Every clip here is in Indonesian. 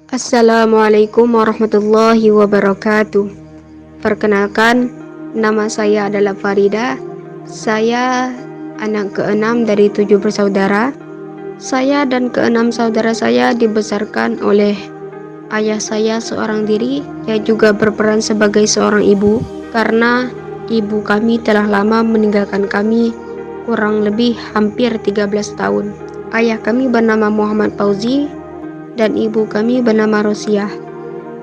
Assalamualaikum warahmatullahi wabarakatuh. Perkenalkan, nama saya adalah Farida. Saya anak keenam dari 7 bersaudara. Saya dan keenam saudara saya dibesarkan oleh ayah saya seorang diri yang juga berperan sebagai seorang ibu, karena ibu kami telah lama meninggalkan kami, kurang lebih hampir 13 tahun. Ayah kami bernama Muhammad Fauzi dan ibu kami bernama Rosiah.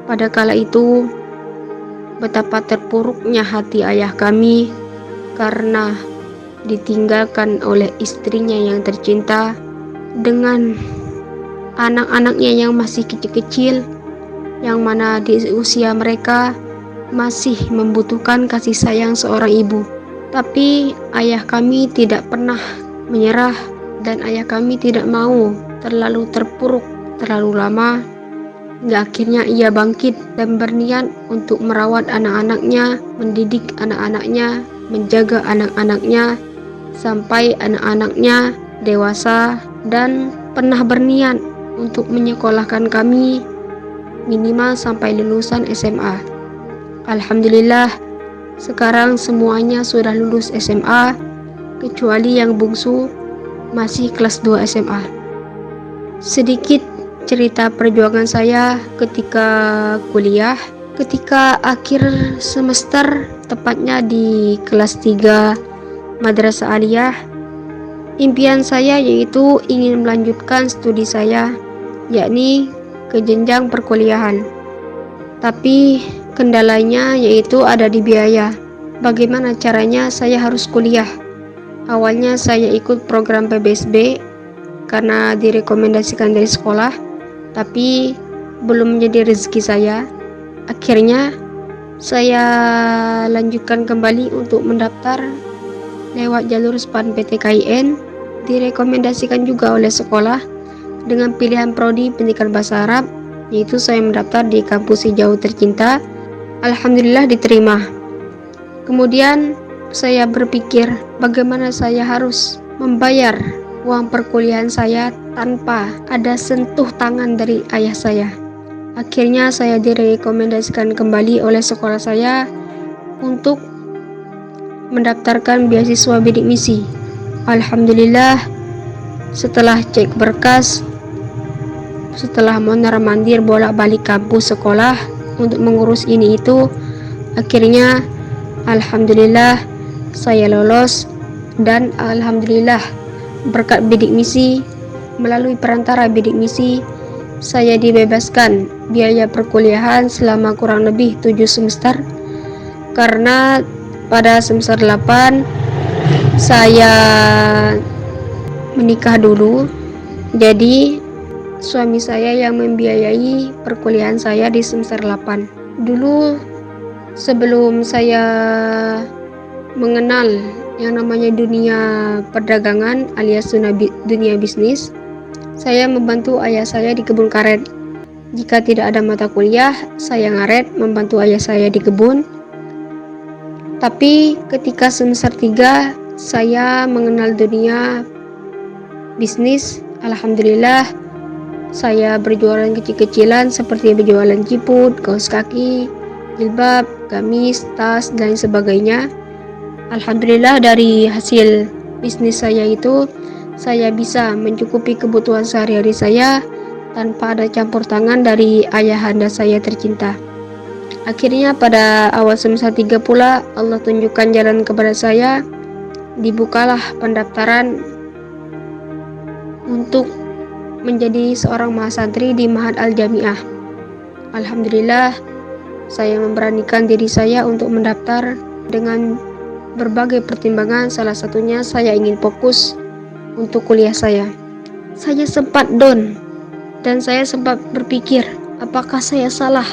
Pada kala itu, betapa terpuruknya hati ayah kami karena ditinggalkan oleh istrinya yang tercinta dengan anak-anaknya yang masih kecil-kecil, yang mana di usia mereka masih membutuhkan kasih sayang seorang ibu. Tapi ayah kami tidak pernah menyerah, dan ayah kami tidak mau terlalu terpuruk terlalu lama. Hingga akhirnya ia bangkit dan berniat untuk merawat anak-anaknya, mendidik anak-anaknya, menjaga anak-anaknya sampai anak-anaknya dewasa, dan pernah berniat untuk menyekolahkan kami minimal sampai lulusan SMA. Alhamdulillah, sekarang semuanya sudah lulus SMA kecuali yang bungsu masih kelas 2 SMA. Sedikit cerita perjuangan saya ketika kuliah. Ketika akhir semester, tepatnya di kelas 3 Madrasah Aliyah, impian saya yaitu ingin melanjutkan studi saya, yakni ke jenjang perkuliahan. Tapi kendalanya yaitu ada di biaya. Bagaimana caranya saya harus kuliah? Awalnya saya ikut program PBSB karena direkomendasikan dari sekolah, tapi belum menjadi rezeki saya. Akhirnya saya lanjutkan kembali untuk mendaftar lewat jalur SPAN PTKIN, direkomendasikan juga oleh sekolah dengan pilihan prodi pendidikan bahasa Arab, yaitu saya mendaftar di kampus hijau tercinta. Alhamdulillah diterima. Kemudian saya berpikir bagaimana saya harus membayar uang perkuliahan saya tanpa ada sentuh tangan dari ayah saya. Akhirnya saya direkomendasikan kembali oleh sekolah saya untuk mendaftarkan beasiswa bidik misi. Alhamdulillah, setelah cek berkas, setelah mondar-mandir bolak-balik kampus sekolah untuk mengurus ini itu, akhirnya alhamdulillah saya lolos, dan alhamdulillah berkat bidik misi, melalui perantara bidik misi, saya dibebaskan biaya perkuliahan selama kurang lebih 7 semester. Karena pada semester 8 saya menikah dulu, jadi suami saya yang membiayai perkuliahan saya di semester 8. Dulu sebelum saya mengenal yang namanya dunia perdagangan alias dunia bisnis, saya membantu ayah saya di kebun karet. Jika tidak ada mata kuliah, saya ngaret membantu ayah saya di kebun. Tapi ketika semester 3 saya mengenal dunia bisnis, alhamdulillah saya berjualan kecil-kecilan seperti berjualan ciput, kaos kaki, jilbab, gamis, tas, dan sebagainya. Alhamdulillah dari hasil bisnis saya itu, saya bisa mencukupi kebutuhan sehari-hari saya tanpa ada campur tangan dari ayahanda saya tercinta. Akhirnya pada awal semester 3 pula Allah tunjukkan jalan kepada saya. Dibukalah pendaftaran untuk menjadi seorang mahasantri di Ma'had Al-Jami'ah. Alhamdulillah, saya memberanikan diri saya untuk mendaftar dengan berbagai pertimbangan. Salah satunya saya ingin fokus untuk kuliah saya. Saya sempat down dan saya sempat berpikir apakah saya salah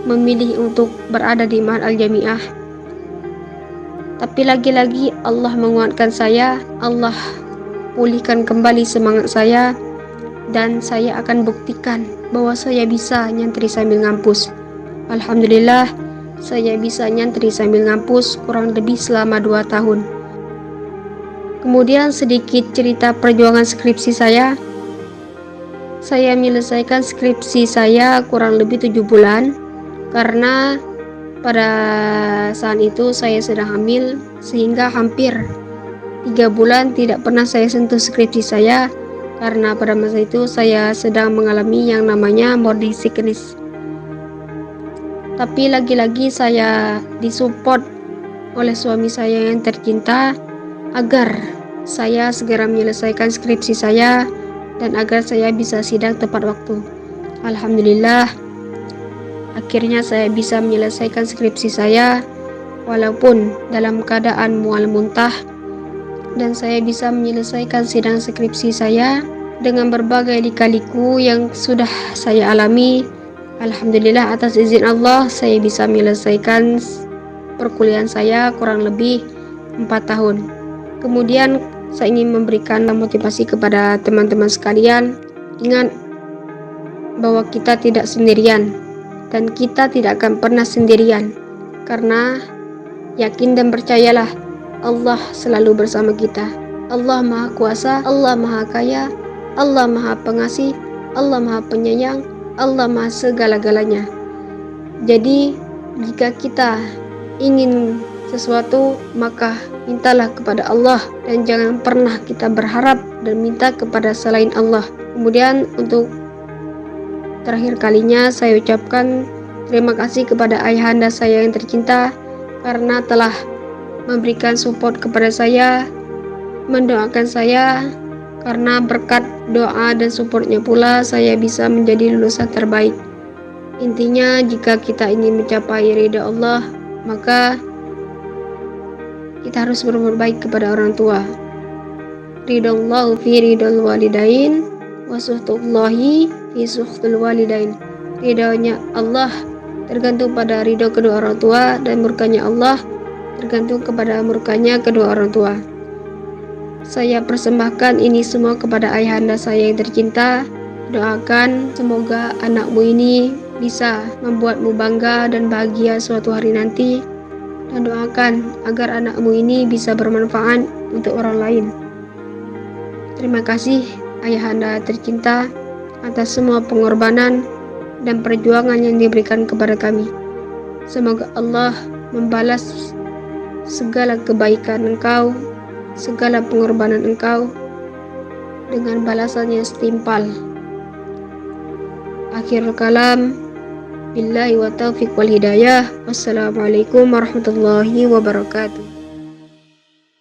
memilih untuk berada di Ma'had Al-Jami'ah. Tapi lagi-lagi Allah menguatkan saya, Allah pulihkan kembali semangat saya, dan saya akan buktikan bahwa saya bisa nyantri sambil ngampus. Alhamdulillah, saya bisa nyantri sambil ngampus kurang lebih selama 2 tahun. Kemudian sedikit cerita perjuangan skripsi saya. Saya menyelesaikan skripsi saya kurang lebih 7 bulan karena pada saat itu saya sedang hamil, sehingga hampir 3 bulan tidak pernah saya sentuh skripsi saya karena pada masa itu saya sedang mengalami yang namanya morning sickness. Tapi lagi-lagi saya disupport oleh suami saya yang tercinta agar saya segera menyelesaikan skripsi saya dan agar saya bisa sidang tepat waktu. Alhamdulillah, akhirnya saya bisa menyelesaikan skripsi saya walaupun dalam keadaan mual muntah, dan saya bisa menyelesaikan sidang skripsi saya dengan berbagai lika-liku yang sudah saya alami. Alhamdulillah, atas izin Allah saya bisa menyelesaikan perkuliahan saya kurang lebih 4 tahun. Kemudian saya ingin memberikan motivasi kepada teman-teman sekalian. Ingat bahwa kita tidak sendirian dan kita tidak akan pernah sendirian, karena yakin dan percayalah, Allah selalu bersama kita. Allah Maha Kuasa, Allah Maha Kaya, Allah Maha Pengasih, Allah Maha Penyayang, Allah Maha segala-galanya. Jadi jika kita ingin sesuatu, maka mintalah kepada Allah dan jangan pernah kita berharap dan minta kepada selain Allah. Kemudian untuk terakhir kalinya saya ucapkan terima kasih kepada ayahanda saya yang tercinta karena telah memberikan support kepada saya, mendoakan saya, karena berkat doa dan supportnya pula saya bisa menjadi lulusan terbaik. Intinya, jika kita ingin mencapai ridha Allah, maka kita harus berbuat baik kepada orang tua. Ridallahu fi ridal walidain wa suhtullahi fi suhtul walidain. Ridhonya Allah tergantung pada ridho kedua orang tua, dan murkanya Allah tergantung kepada murkanya kedua orang tua. Saya persembahkan ini semua kepada ayahanda saya yang tercinta. Doakan semoga anakmu ini bisa membuatmu bangga dan bahagia suatu hari nanti, dan doakan agar anakmu ini bisa bermanfaat untuk orang lain. Terima kasih ayahanda tercinta atas semua pengorbanan dan perjuangan yang diberikan kepada kami. Semoga Allah membalas segala kebaikan engkau, segala pengorbanan engkau dengan balasan yang setimpal. Akhirul kalam, billahi wa taufiq wal hidayah. Wassalamualaikum warahmatullahi wabarakatuh.